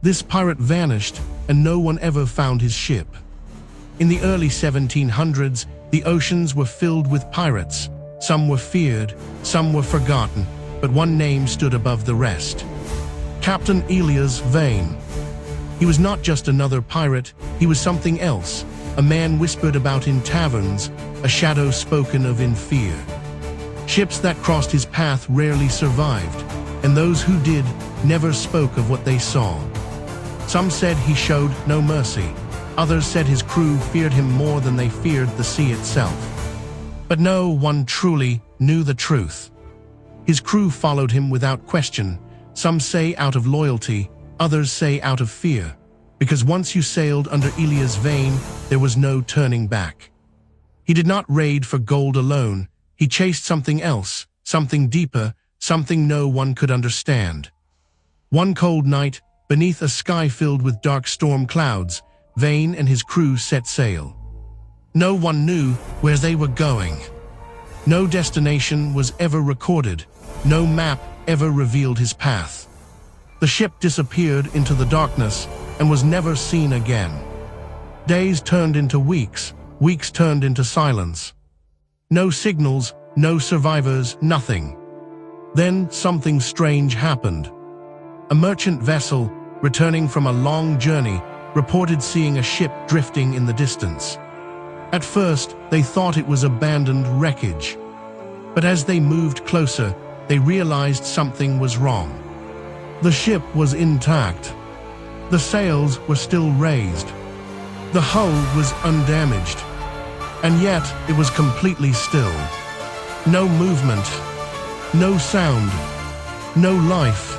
This pirate vanished, and no one ever found his ship. In the early 1700s, the oceans were filled with pirates. Some were feared, some were forgotten, but one name stood above the rest: Captain Elias Vane. He was not just another pirate, he was something else, a man whispered about in taverns, a shadow spoken of in fear. Ships that crossed his path rarely survived, and those who did never spoke of what they saw. Some said he showed no mercy. Others said his crew feared him more than they feared the sea itself. But no one truly knew the truth. His crew followed him without question. Some say out of loyalty, others say out of fear, because once you sailed under Elias Vane, there was no turning back. He did not raid for gold alone. He chased something else, something deeper, something no one could understand. One cold night, beneath a sky filled with dark storm clouds, Vane and his crew set sail. No one knew where they were going. No destination was ever recorded. No map ever revealed his path. The ship disappeared into the darkness and was never seen again. Days turned into weeks, weeks turned into silence. No signals, no survivors, nothing. Then something strange happened. A merchant vessel, returning from a long journey, reported seeing a ship drifting in the distance. At first, they thought it was abandoned wreckage. But as they moved closer, they realized something was wrong. The ship was intact. The sails were still raised. The hull was undamaged. And yet, it was completely still. No movement, no sound, no life.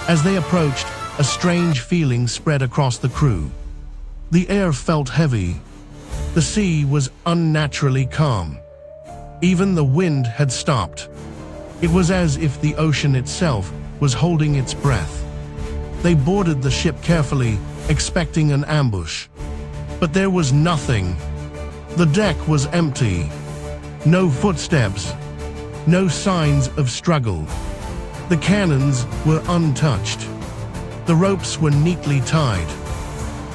As they approached, a strange feeling spread across the crew. The air felt heavy. The sea was unnaturally calm. Even the wind had stopped. It was as if the ocean itself was holding its breath. They boarded the ship carefully, expecting an ambush. But there was nothing. The deck was empty. No footsteps. No signs of struggle. The cannons were untouched. The ropes were neatly tied.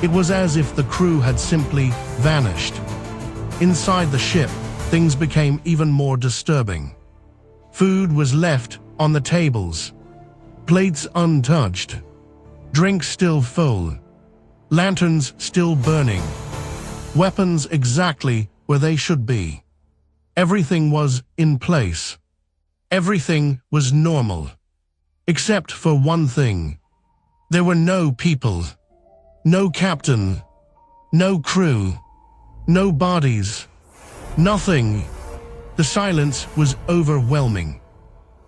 It was as if the crew had simply vanished. Inside the ship, things became even more disturbing. Food was left on the tables. Plates untouched. Drinks still full. Lanterns still burning. Weapons exactly where they should be. Everything was in place. Everything was normal. Except for one thing. There were no people. No captain. No crew. No bodies. Nothing. The silence was overwhelming.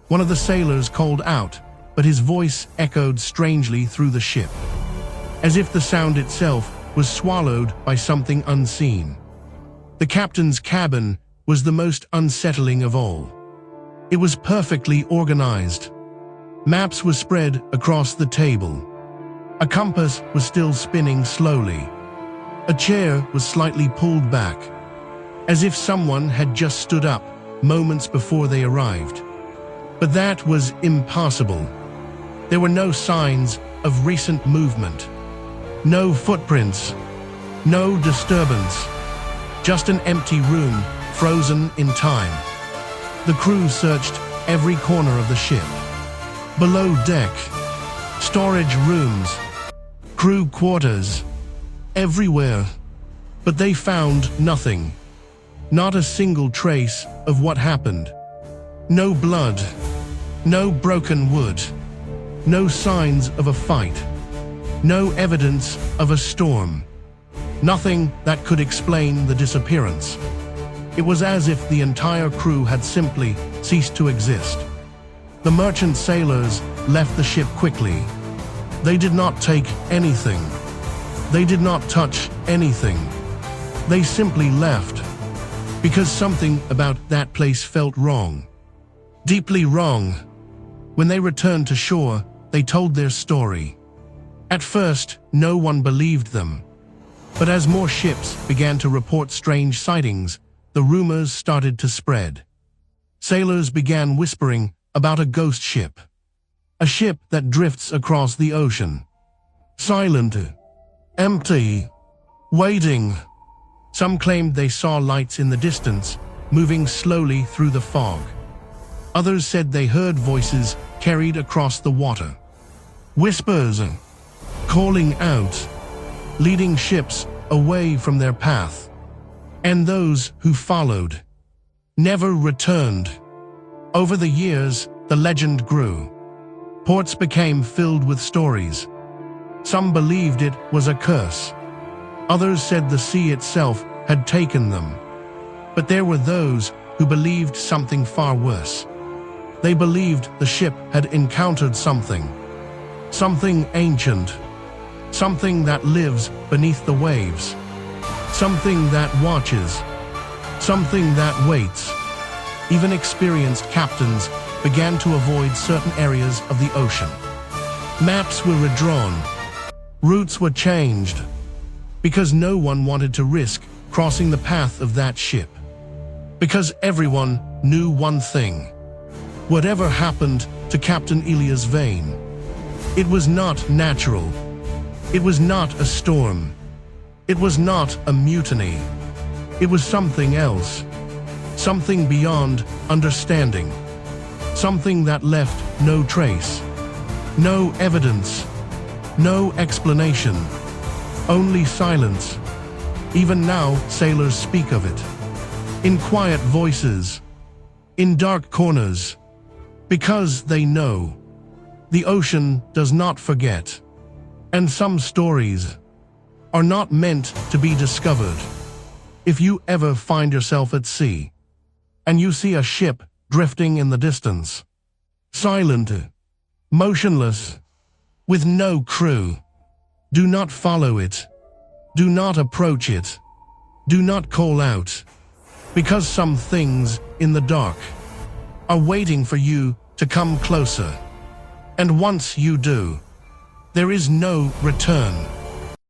One of the sailors called out, but his voice echoed strangely through the ship, as if the sound itself was swallowed by something unseen. The captain's cabin was the most unsettling of all. It was perfectly organized. Maps were spread across the table. A compass was still spinning slowly. A chair was slightly pulled back, as if someone had just stood up moments before they arrived. But that was impossible. There were no signs of recent movement. No footprints. No disturbance. Just an empty room, frozen in time. The crew searched every corner of the ship. Below deck, storage rooms, crew quarters, everywhere. But they found nothing. Not a single trace of what happened. No blood. No broken wood. No signs of a fight. No evidence of a storm. Nothing that could explain the disappearance. It was as if the entire crew had simply ceased to exist. The merchant sailors left the ship quickly. They did not take anything. They did not touch anything. They simply left. Because something about that place felt wrong. Deeply wrong. When they returned to shore, they told their story. At first, no one believed them. But as more ships began to report strange sightings, the rumors started to spread. Sailors began whispering about a ghost ship. A ship that drifts across the ocean. Silent, empty, waiting. Some claimed they saw lights in the distance, moving slowly through the fog. Others said they heard voices carried across the water. Whispers, calling out, leading ships away from their path. And those who followed never returned. Over the years, the legend grew. Ports became filled with stories. Some believed it was a curse. Others said the sea itself had taken them. But there were those who believed something far worse. They believed the ship had encountered something ancient, something that lives beneath the waves, something that watches, something that waits. Even experienced captains began to avoid certain areas of the ocean. Maps were redrawn, routes were changed, because no one wanted to risk crossing the path of that ship. Because everyone knew one thing: whatever happened to Captain Elias Vane, it was not natural. It was not a storm. It was not a mutiny. It was something else. Something beyond understanding. Something that left no trace, no evidence, no explanation, only silence. Even now, sailors speak of it, in quiet voices, in dark corners, because they know the ocean does not forget. And some stories are not meant to be discovered. If you ever find yourself at sea, and you see a ship drifting in the distance, silent, motionless, with no crew, do not follow it. Do not approach it. Do not call out, because some things in the dark are waiting for you to come closer. And once you do, there is no return.